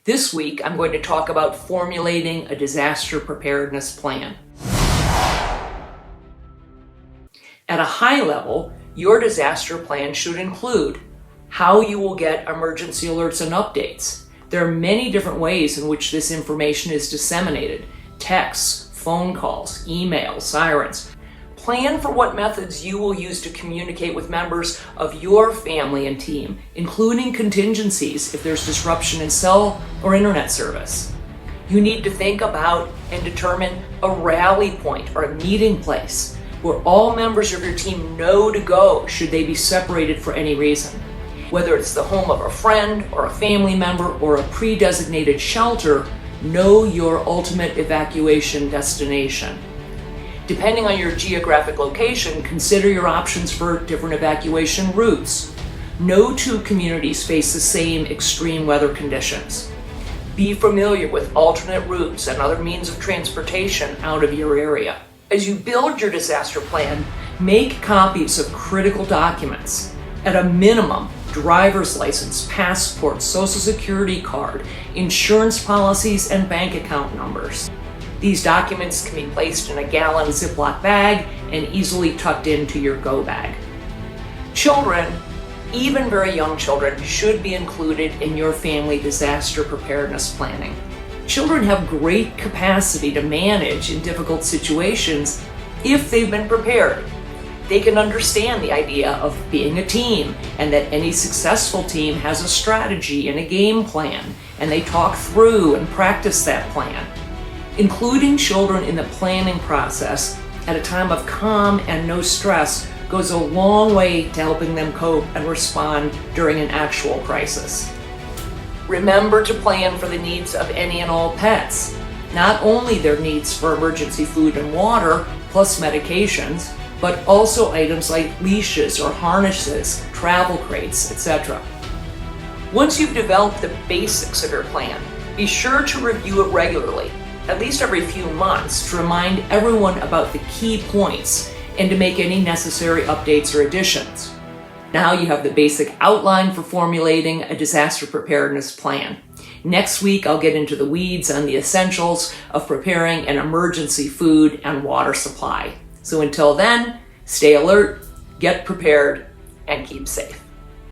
This week, I'm going to talk about formulating a disaster preparedness plan. At a high level, your disaster plan should include how you will get emergency alerts and updates. There are many different ways in which this information is disseminated: texts, phone calls, emails, sirens. Plan for what methods you will use to communicate with members of your family and team, including contingencies if there's disruption in cell or internet service. You need to think about and determine a rally point or a meeting place where all members of your team know to go should they be separated for any reason. Whether it's the home of a friend or a family member or a pre-designated shelter, know your ultimate evacuation destination. Depending on your geographic location, consider your options for different evacuation routes. No two communities face the same extreme weather conditions. Be familiar with alternate routes and other means of transportation out of your area. As you build your disaster plan, make copies of critical documents. At a minimum, driver's license, passport, social security card, insurance policies, and bank account numbers. These documents can be placed in a gallon Ziploc bag and easily tucked into your go bag. Children, even very young children, should be included in your family disaster preparedness planning. Children have great capacity to manage in difficult situations if they've been prepared. They can understand the idea of being a team and that any successful team has a strategy and a game plan, and they talk through and practice that plan. Including children in the planning process at a time of calm and no stress goes a long way to helping them cope and respond during an actual crisis. Remember to plan for the needs of any and all pets, not only their needs for emergency food and water, plus medications, but also items like leashes or harnesses, travel crates, etc. Once you've developed the basics of your plan, be sure to review it regularly, at least every few months, to remind everyone about the key points and to make any necessary updates or additions. Now you have the basic outline for formulating a disaster preparedness plan. Next week, I'll get into the weeds on the essentials of preparing an emergency food and water supply. So until then, stay alert, get prepared, and keep safe.